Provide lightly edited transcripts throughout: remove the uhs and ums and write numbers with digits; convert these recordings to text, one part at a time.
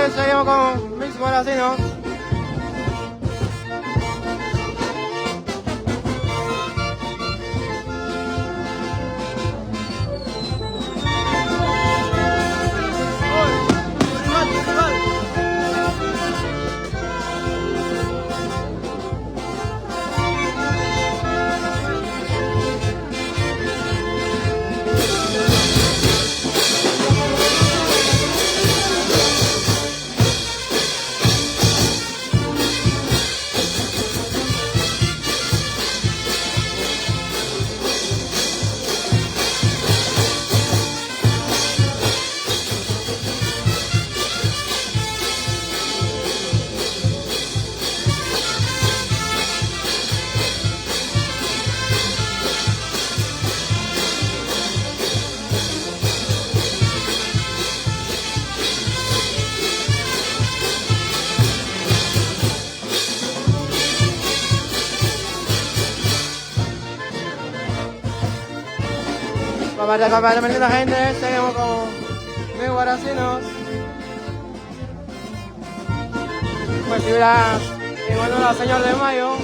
gente, seguimos con Mix Morasinos. Vamos a acompañarme la gente, seguimos con Mix Morasinos. Pues figuras y bueno, la señor de Mayo.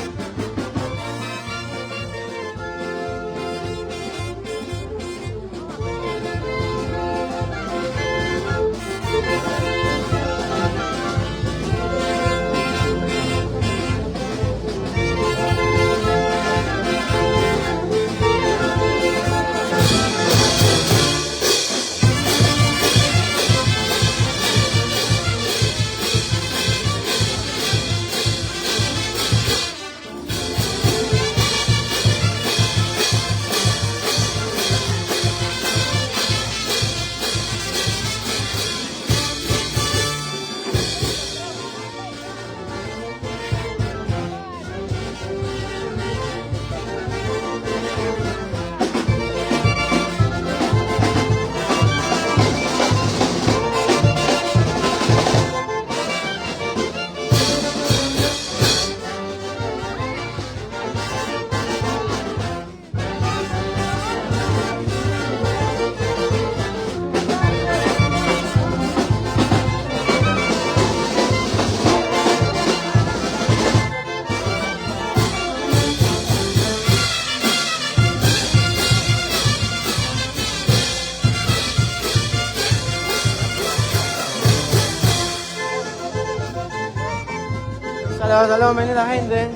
Saludos, bienvenida gente.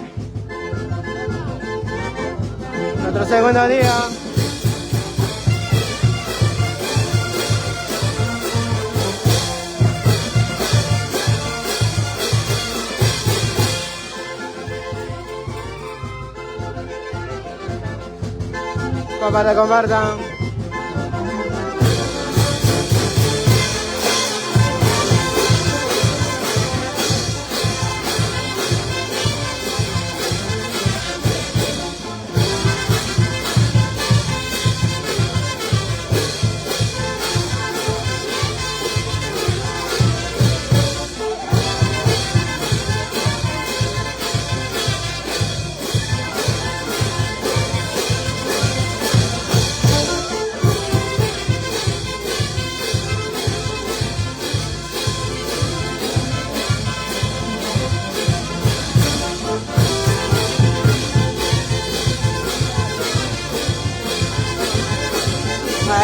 Nuestro segundo día. Compartan.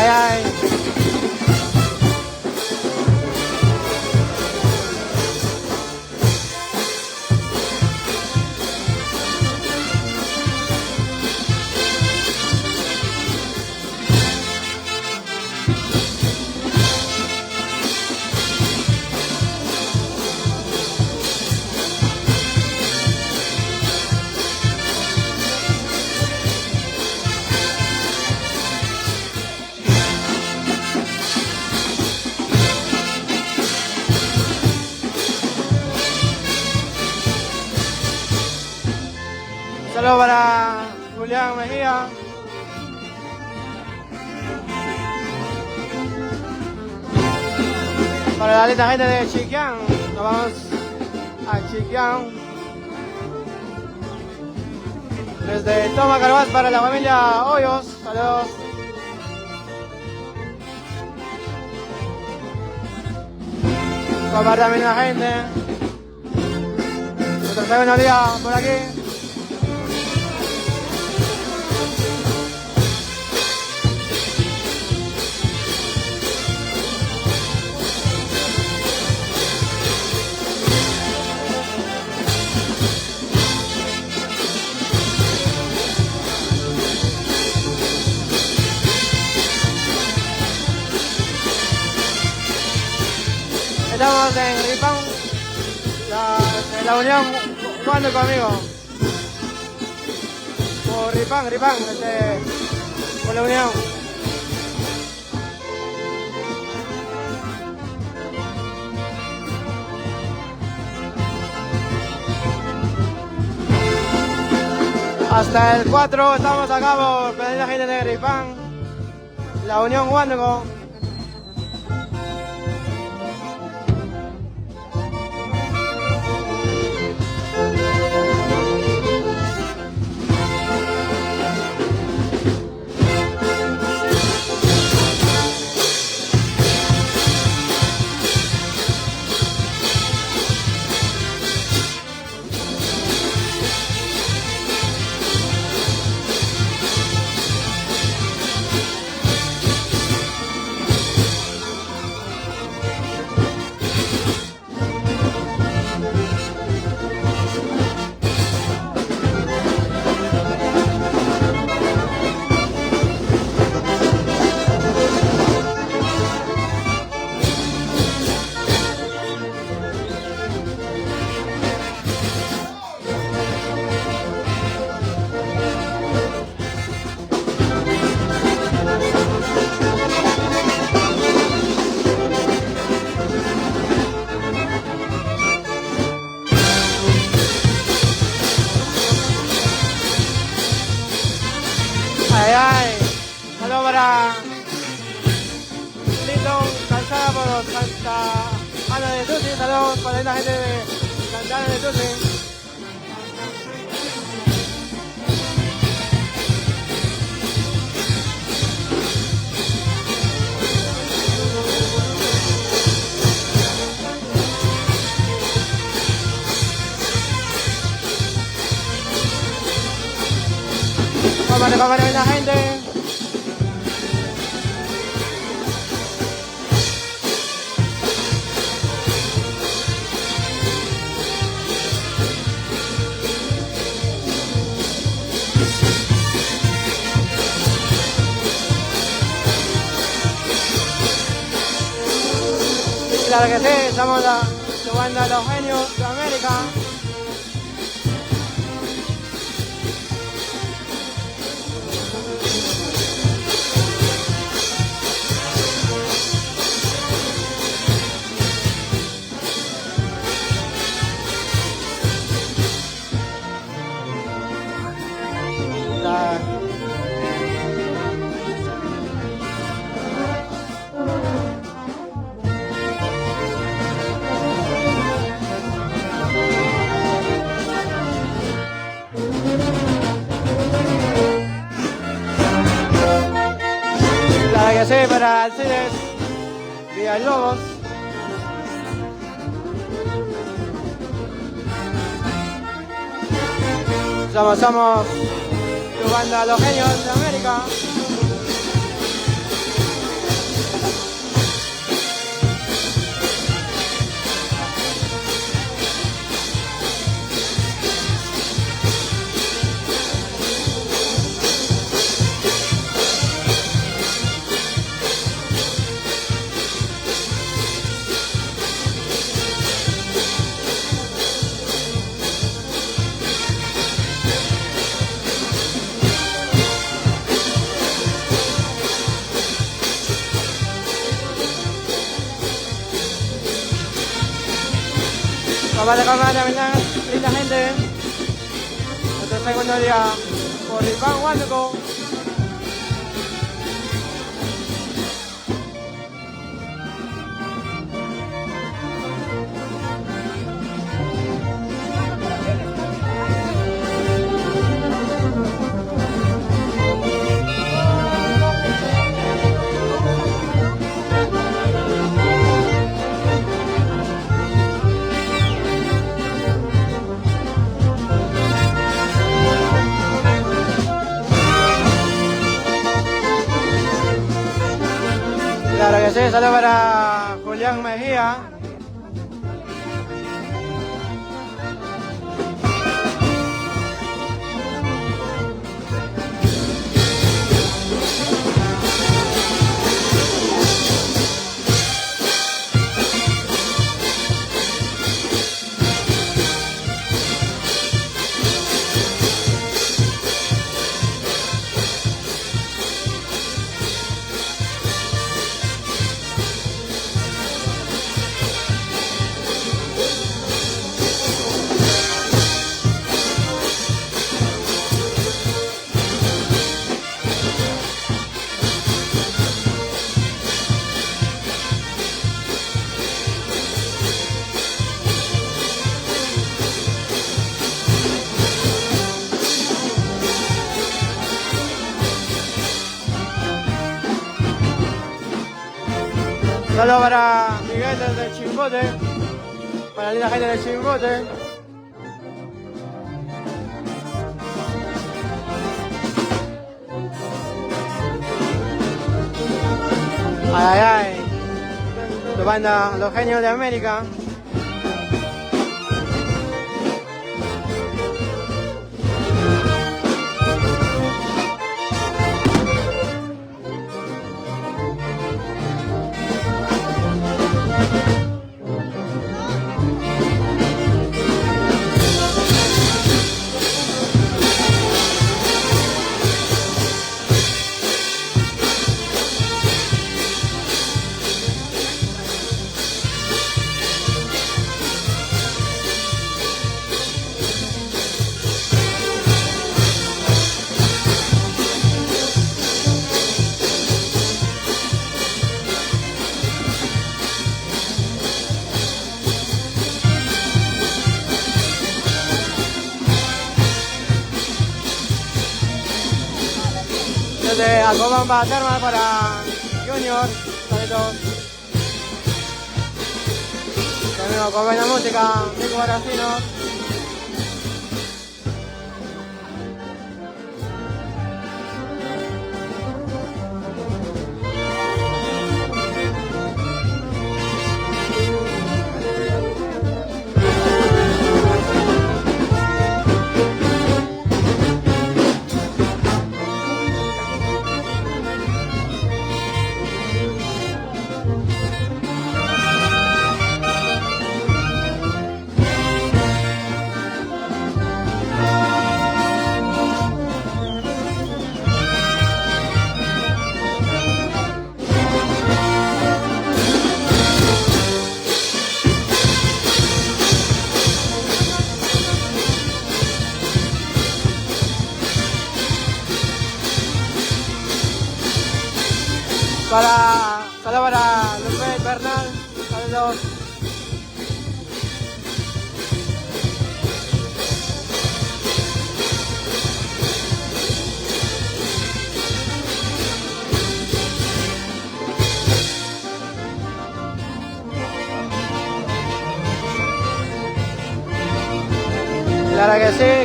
Ay. Saludos para Julián Mejía. Para la linda gente de Chiquián. Nos vamos a Chiquián. Desde Toma Carvás para la familia Hoyos. Saludos. Para también la gente. Nuestro segundo día por aquí. Estamos en Ripán, la unión jugando conmigo. Por Ripán, por la unión. Hasta el 4 estamos acá por la gente de Ripán, la unión Huánuco. Saludos para Linton, Calzada por Santa Ana de Tusi. Saludos para la gente de Santa Ana de Tusi. Vamos a recoger a la gente. Claro que sí, estamos jugando a los genios de América. Que sí, para Alcides Villalobos. Somos jugando a los genios de América. Vamos a recoger a linda gente. Nuestro segundo día por Ripán, Huánuco. que sí, saludo para Julián Mejía. Saludos para Miguel desde Chimbote, para la linda gente de Chimbote. Ay, ay, ay. Tu banda Los Genios de América. Desde Acobamba Termal para Junior, saludos. También con buena música, Nico Baracino. Saludos para Lupet Bernal, saludos.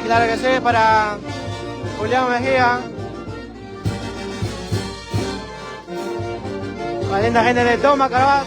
Claro que sí, para Julián Mejía. La linda gente de Toma, Carabas.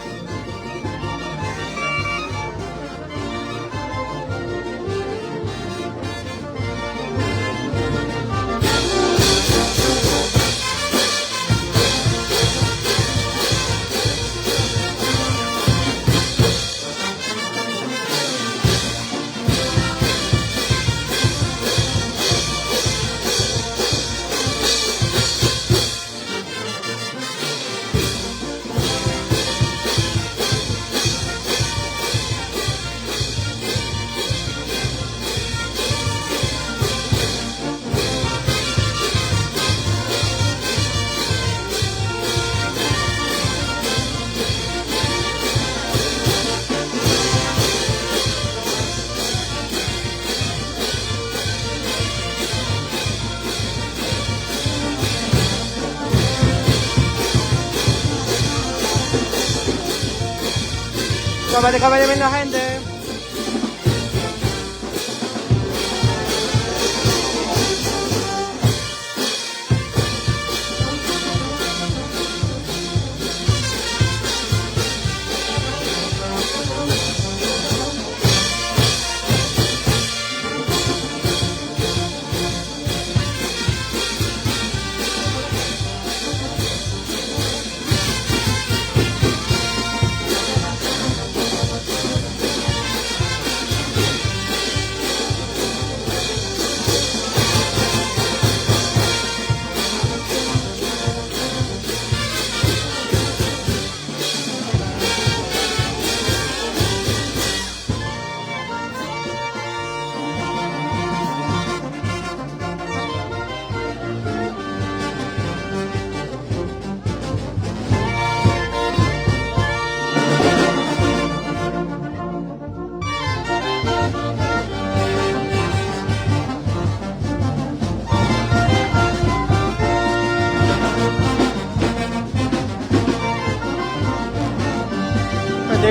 Déjame la gente.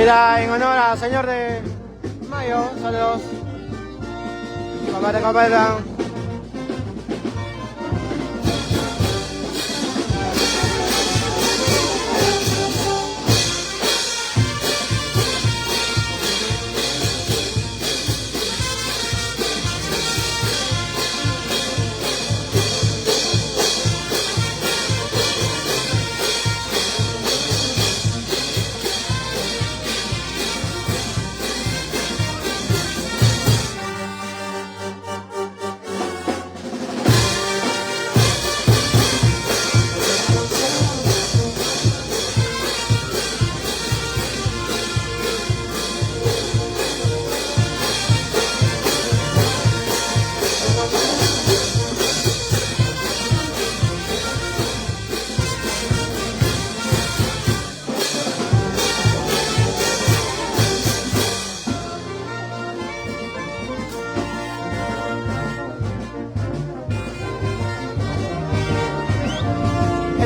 Comida en honor al señor de Mayo. Saludos. Papá de Copela.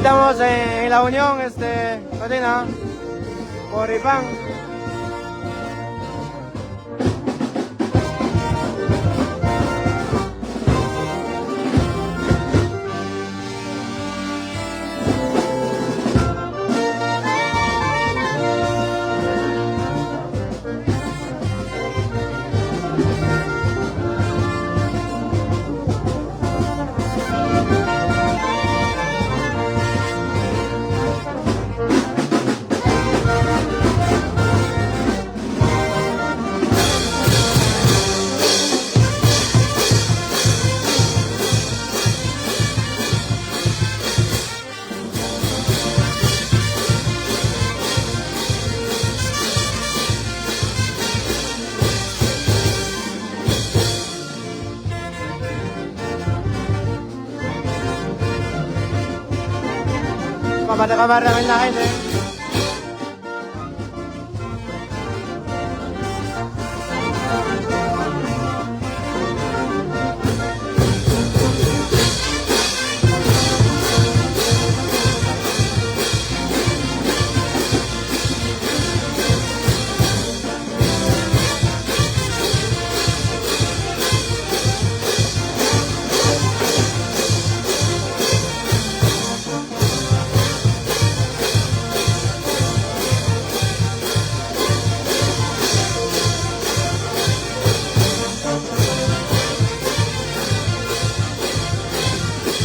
Estamos en la Unión, Patina, Poripán. Papá de Copela, ven la gente.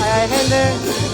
Hay gente.